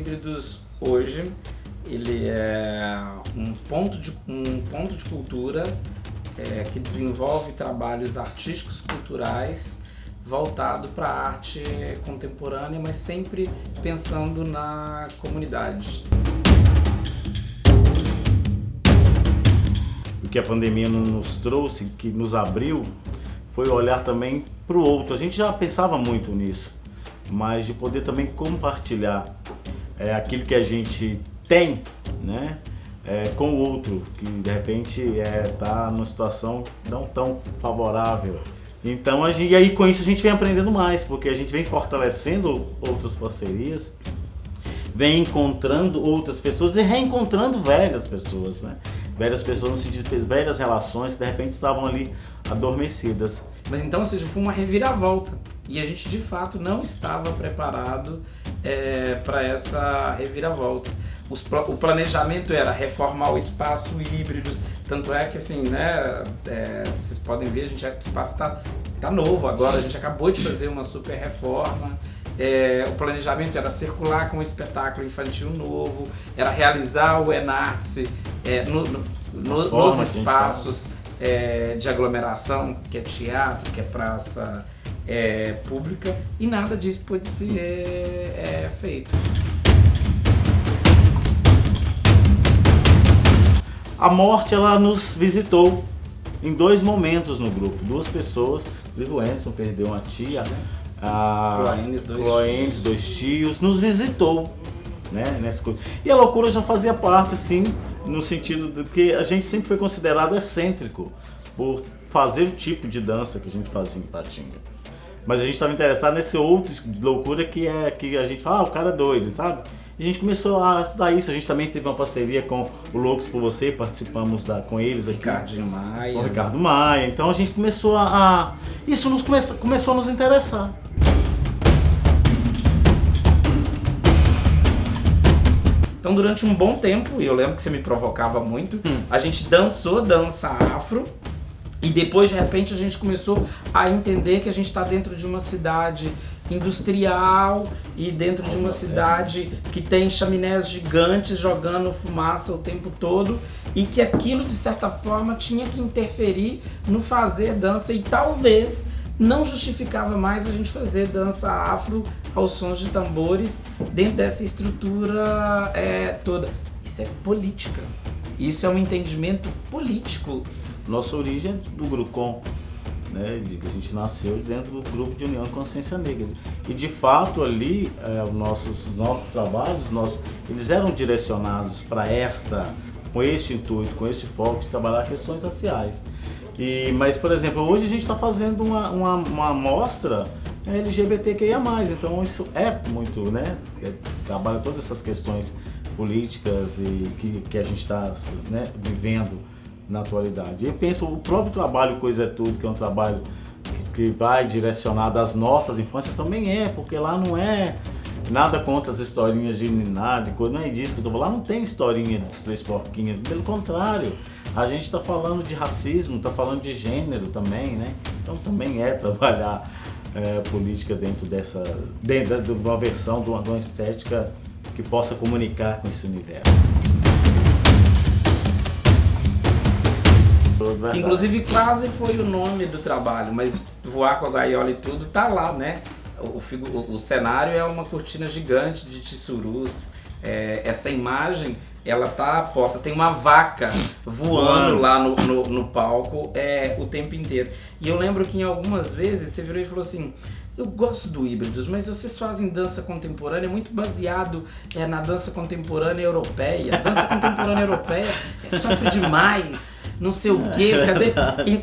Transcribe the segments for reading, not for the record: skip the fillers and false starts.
Híbridos hoje, ele é um ponto de cultura que desenvolve trabalhos artísticos, culturais, voltado para a arte contemporânea, mas sempre pensando na comunidade. O que a pandemia nos trouxe, que nos abriu, foi olhar também para o outro. A gente já pensava muito nisso, mas de poder também compartilhar aquilo que a gente tem, né, com o outro, que de repente está numa situação não tão favorável. Então, e aí com isso a gente vem aprendendo mais, porque a gente vem fortalecendo outras parcerias, vem encontrando outras pessoas e reencontrando velhas pessoas, né? Velhas pessoas no sentido de velhas relações que de repente estavam ali adormecidas. Mas então, ou seja, foi uma reviravolta e a gente de fato não estava preparado para essa reviravolta. O planejamento era reformar o espaço Híbridos, tanto é que assim, né, vocês podem ver, o espaço tá novo agora, a gente acabou de fazer uma super reforma. O planejamento era circular com um espetáculo infantil novo, era realizar o Enarte nos espaços de aglomeração, que é teatro, que é praça pública, e nada disso pôde ser feito. A morte, ela nos visitou em 2 momentos no grupo, 2 pessoas. O Anderson perdeu uma tia, a Cloenes, 2 tios, nos visitou, né, nessa coisa. E a loucura já fazia parte, assim, no sentido de que a gente sempre foi considerado excêntrico por fazer o tipo de dança que a gente fazia em Ipatinga. Mas a gente estava interessado nesse outro de loucura que a gente fala, o cara é doido, sabe? E a gente começou a estudar isso. A gente também teve uma parceria com o Loucos por Você, participamos com eles aqui. Ricardinho Maia. Com o Ricardo Maia. Então a gente começou isso começou a nos interessar. Então, durante um bom tempo, e eu lembro que você me provocava muito, a gente dançou dança afro, e depois, de repente, a gente começou a entender que a gente está dentro de uma cidade industrial e dentro de uma cidade que tem chaminés gigantes jogando fumaça o tempo todo, e que aquilo, de certa forma, tinha que interferir no fazer dança, e talvez não justificava mais a gente fazer dança afro aos sons de tambores dentro dessa estrutura toda. Isso é política. Isso é um entendimento político. Nossa origem é do Grucom, né? A gente nasceu dentro do Grupo de União de Consciência Negra. E de fato ali, os nossos trabalhos, eles eram direcionados para com este intuito, com este foco de trabalhar questões raciais. Mas, por exemplo, hoje a gente está fazendo uma mostra LGBTQIA+, então isso é muito, né? Trabalha todas essas questões políticas e que a gente está, né, vivendo na atualidade. E eu penso, o próprio trabalho Coisa é Tudo, que é um trabalho que vai direcionado às nossas infâncias, também porque lá não é nada contra as historinhas de Niná, não é disso que eu tô falando, lá não tem historinha dos 3 porquinhos, pelo contrário, a gente está falando de racismo, está falando de gênero também, né? Então também trabalhar política dentro de uma versão, de uma estética que possa comunicar com esse universo. Que inclusive quase foi o nome do trabalho, mas Voar com a Gaiola e tudo tá lá, né? O cenário é uma cortina gigante de tissurus. Essa imagem, ela tá posta, tem uma vaca voando lá no palco o tempo inteiro. E eu lembro que em algumas vezes você virou e falou assim: eu gosto do Híbridos, mas vocês fazem dança contemporânea muito baseado na dança contemporânea europeia. A dança contemporânea europeia sofre demais, não sei o quê, cadê?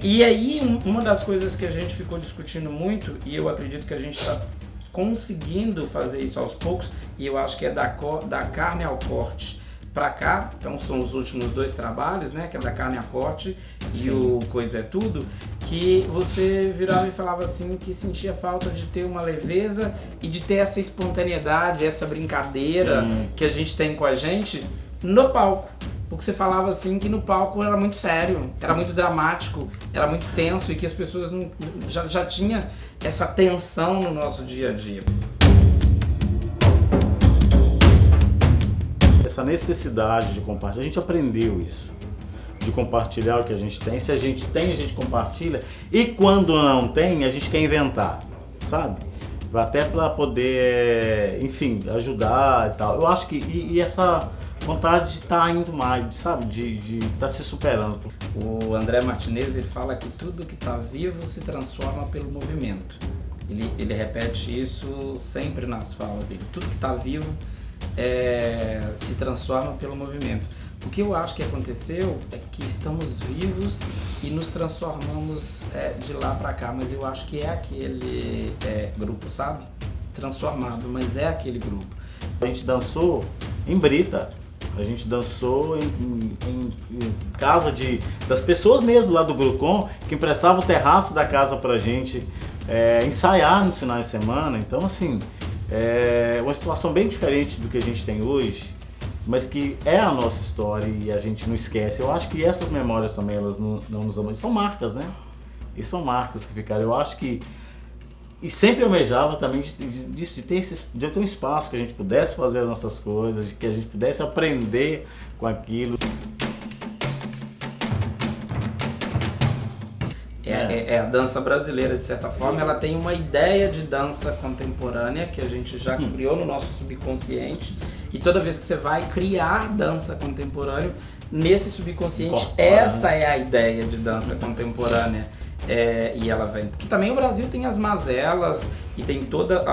E aí, uma das coisas que a gente ficou discutindo muito, e eu acredito que a gente está conseguindo fazer isso aos poucos, e eu acho que é da carne ao corte pra cá, então são os últimos 2 trabalhos, né, que é da carne a corte e o Coisa é Tudo, que você virava e falava assim que sentia falta de ter uma leveza e de ter essa espontaneidade, essa brincadeira que a gente tem com a gente no palco. Porque você falava assim que no palco era muito sério, era muito dramático, era muito tenso e que as pessoas já tinha essa tensão no nosso dia a dia. essa necessidade de compartilhar, a gente aprendeu isso, de compartilhar o que a gente tem. Se a gente tem, a gente compartilha, e quando não tem, a gente quer inventar, sabe? Até para poder, enfim, ajudar e tal. Eu acho que, e essa vontade de estar indo mais, sabe? De estar se superando. O André Martinez, ele fala que tudo que está vivo se transforma pelo movimento. Ele repete isso sempre nas falas dele. Tudo que está vivo se transforma pelo movimento. O que eu acho que aconteceu é que estamos vivos e nos transformamos de lá para cá, mas eu acho que é aquele grupo, sabe? Transformado, mas é aquele grupo. A gente dançou em Brita, a gente dançou em casa das pessoas mesmo lá do Grucon, que emprestavam o terraço da casa pra gente ensaiar nos finais de semana. Então, assim, é uma situação bem diferente do que a gente tem hoje, mas que é a nossa história e a gente não esquece. Eu acho que essas memórias também, elas não nos amam. São marcas, né? E são marcas que ficaram. Eu acho que... E sempre almejava também de ter um espaço que a gente pudesse fazer as nossas coisas, que a gente pudesse aprender com aquilo. A dança brasileira, de certa forma, ela tem uma ideia de dança contemporânea que a gente já criou no nosso subconsciente, e toda vez que você vai criar dança contemporânea, nesse subconsciente, essa é a ideia de dança contemporânea. E ela vem, porque também o Brasil tem as mazelas e tem todas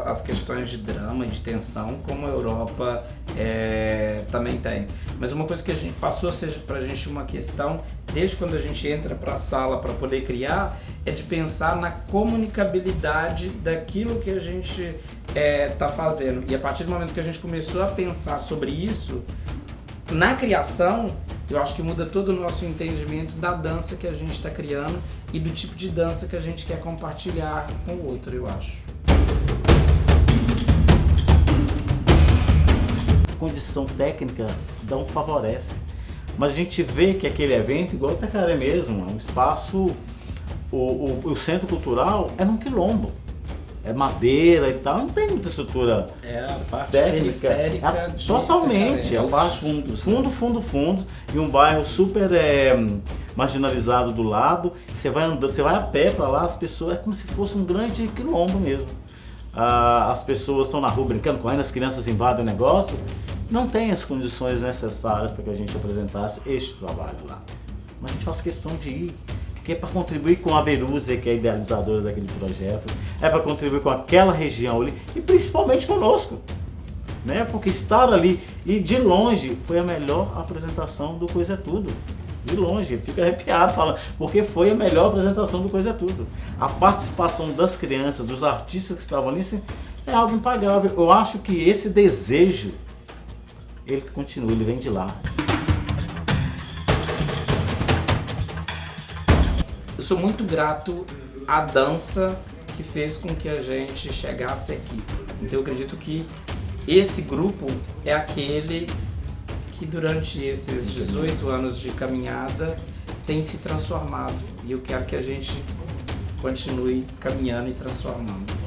as questões de drama e de tensão, como a Europa também tem. Mas uma coisa que a gente passou a ser pra gente uma questão, desde quando a gente entra para a sala para poder criar, é de pensar na comunicabilidade daquilo que a gente tá fazendo. E a partir do momento que a gente começou a pensar sobre isso, na criação, eu acho que muda todo o nosso entendimento da dança que a gente está criando e do tipo de dança que a gente quer compartilhar com o outro, eu acho. A condição técnica não favorece, mas a gente vê que aquele evento, igual o Itacaré mesmo, é um espaço, o centro cultural é num quilombo. É madeira e tal, não tem muita estrutura a parte técnica. Periférica Totalmente, é o baixo, fundo, e um bairro super marginalizado do lado. Você vai andando, você vai a pé para lá, as pessoas, é como se fosse um grande quilombo mesmo. As pessoas estão na rua brincando, correndo, as crianças invadem o negócio. Não tem as condições necessárias para que a gente apresentasse este trabalho lá. Mas a gente faz questão de ir. Que é para contribuir com a Veruse, que é a idealizadora daquele projeto, é para contribuir com aquela região ali e principalmente conosco, né? Porque estar ali e de longe foi a melhor apresentação do Coisa é Tudo. De longe, fica arrepiado falando, porque foi a melhor apresentação do Coisa é Tudo. A participação das crianças, dos artistas que estavam ali, assim, é algo impagável. Eu acho que esse desejo, ele continua, ele vem de lá. Eu sou muito grato à dança que fez com que a gente chegasse aqui. Então eu acredito que esse grupo é aquele que durante esses 18 anos de caminhada tem se transformado. E eu quero que a gente continue caminhando e transformando.